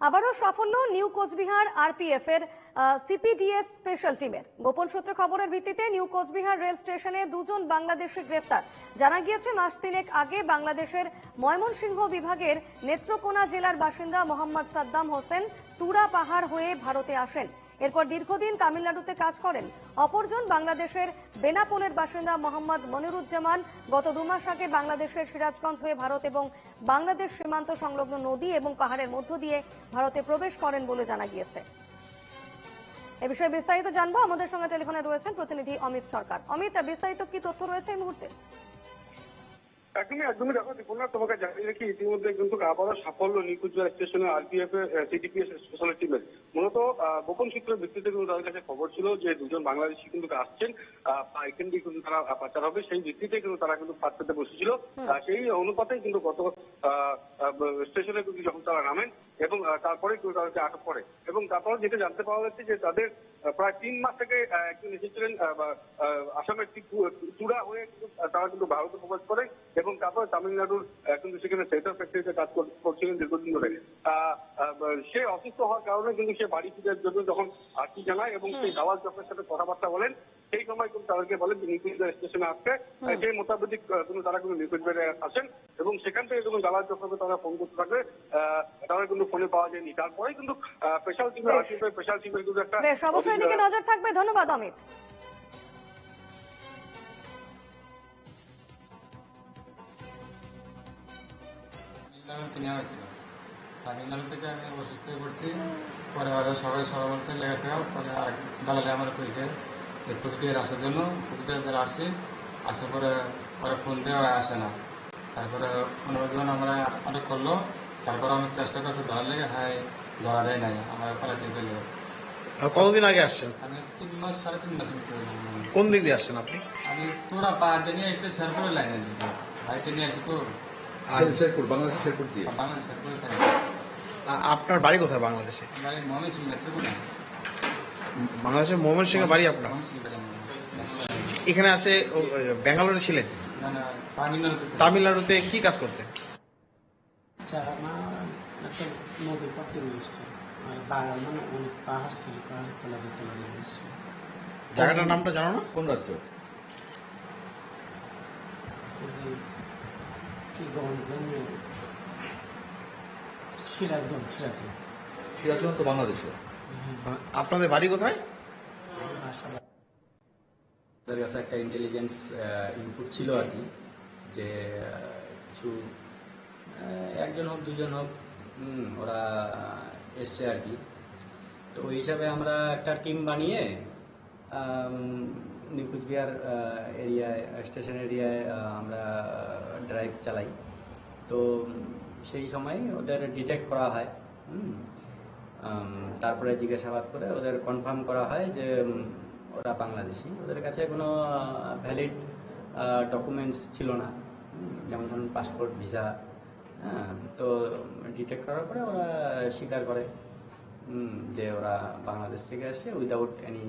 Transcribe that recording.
আবারও সাফল্য new Cooch Behar RPF এর সিপিডিএস স্পেশাল টিমের। গোপন সূত্রে খবরের ভিত্তিতে নিউ কোচবিহার রেল স্টেশনে দুজন বাংলাদেশি গ্রেফতার। জানা গিয়েছে মাস তিনেক আগে বাংলাদেশের ময়মনসিংহ বিভাগের নেত্রকোনা জেলার বাসিন্দা মোহাম্মদ সাদ্দাম হোসেন তুরা পাহাড় হয়ে ভারতে আসেন। এরপর দীর্ঘদিন তামিলনাড়ুতে কাজ করেন। অপরজন বাংলাদেশের বেনাপোলের বাসিন্দা মোহাম্মদ মনিরুজ্জামান গত 2 মাস আগে বাংলাদেশের সিরাজগঞ্জ হয়ে ভারত এবং বাংলাদেশ সীমান্ত সংলগ্ন নদী এবং পাহাড়ের মধ্য দিয়ে ভারতে প্রবেশ করেন বলে জানা গিয়েছে। এ বিষয়ে বিস্তারিত জানবো, আমাদের সঙ্গে টেলিফোনে রয়েছেন প্রতিনিধি অমিত সরকার। অমিত, বিস্তারিত কি তথ্য রয়েছে এই মুহূর্তে? একদমই দেখো দীপনা, তোমাকে জানিয়ে রাখি ইতিমধ্যে কিন্তু আবারও সাফল্য নিউ কোচবিহার স্টেশনে আরপিএফ সিটিপিএস স্পেশাল টিমের। মূলত গোপন সূত্রের ভিত্তিতে কিন্তু তাদের কাছে খবর ছিল যে দুজন বাংলাদেশি কিন্তু আসছেন, এখান দিয়ে কিন্তু তারা পাচার হবে, সেই ভিত্তিতে কিন্তু তারা কিন্তু ফাঁদ পেতে বসেছিল। সেই অনুপাতেই কিন্তু গত স্টেশনে কিন্তু যখন তারা নামেন এবং তারপরে কিন্তু তাদেরকে আটক করে এবং তারপরে যেটা জানতে পাওয়া যাচ্ছে যে তাদের প্রায় 3 মাস থেকে একজন এসেছিলেন আসামের চূড়া হয়ে কিন্তু তারা কিন্তু ভারতে প্রবেশ করে এবং তারপরে তামিলনাড়ুর কিন্তু সেখানে সেন্টার ফ্যাক্টরিতে কাজ করছিলেন দীর্ঘদিন ধরে। সে অসুস্থ হওয়ার কারণে কিন্তু সে বাড়ি ফিরার জন্য যখন আর্জি জানায় এবং সেই দাওয়াল চক্রের সাথে কথাবার্তা বলেন, সেই সময় কিন্তু তাদেরকে বলেন যে নিউ কোচবিহার স্টেশনে আসতে। সেই মোতাবেক কিন্তু তারা কিন্তু নিউ কোচবিহারে আসেন এবং সেখান থেকে কিন্তু দালাল চক্রকে তারা ফোন করতে থাকবে। তারা কিন্তু ফোনে পাওয়া যায়নি। তারপরে কিন্তু স্পেশাল টিমের স্পেশাল টিমের কিন্তু একটা অবশ্যই দিকে নজর থাকবে। ধন্যবাদ অমিত। তামিলনাড়ু থেকে আমি অসুস্থ হয়ে পড়ছি, পরে সবাই বলছে লেগেছে। পরে আর দালালে আমার কইছে কোচবিহার আসার জন্য। কোচবিহার আসি, আসার পরে ফোন দেওয়া আসে না। তারপরে যখন আমরা আটক করলো, তারপরে আমি চেষ্টা করছি ধরার লেগে, ধরা দেয় নাই, আমার পালাতে চলে গেছে। কতদিন আগে আসছেন? আমি 3 মাস 3.5 মাস। কোন দিক দিয়ে আসছেন আপনি? আমি তোরা পাহাড়ে নিয়ে এসে শেরপুরের লাইনে বাড়িতে নিয়ে আসি। তো শেরপুর, বাংলাদেশ শেরপুর দিয়ে? বাংলাদেশ শেরপুরের। আপনার বাড়ি কোথায় বাংলাদেশে? বাড়ি ময়মনসিংহ নেত্রকোনা। বাংলাদেশের ময়মনসিংহে বাড়ি আপনার? এখানে আসে ব্যাঙ্গালোরে ছিলেন? তামিলনাড়ুতে কি কাজ করতেন? একটা নদীর পাতে বসছে, আর বাগান মানে অনেক পাহাড় ছিল, পাহাড় তলাতে বসছে। জায়গাটার নামটা জানো না? কোন রাজ্য? কি গঞ্জ? সিরাজগঞ্জ। সিরাজগঞ্জ তো বাংলাদেশে। আপনাদের বাড়ি কোথায়? তাদের কাছে একটা ইন্টেলিজেন্স ইনপুট ছিল আর কি, যে কিছু একজন হোক দুজন হোক ওরা এসছে আর কি। তো ওই হিসাবে আমরা একটা টিম বানিয়ে নিউ কোচবিহার এরিয়ায়, স্টেশন এরিয়ায় আমরা ড্রাইভ চালাই। তো সেই সময় ওদের ডিটেক্ট করা হয়। তারপরে জিজ্ঞাসাবাদ করে ওদের কনফার্ম করা হয় যে ওরা বাংলাদেশি। ওদের কাছে কোনো ভ্যালিড ডকুমেন্টস ছিল না, যেমন ধরুন পাসপোর্ট, ভিসা। তো ডিটেক্ট করার পরে ওরা স্বীকার করে যে ওরা বাংলাদেশ থেকে আসে উইদাউট এনি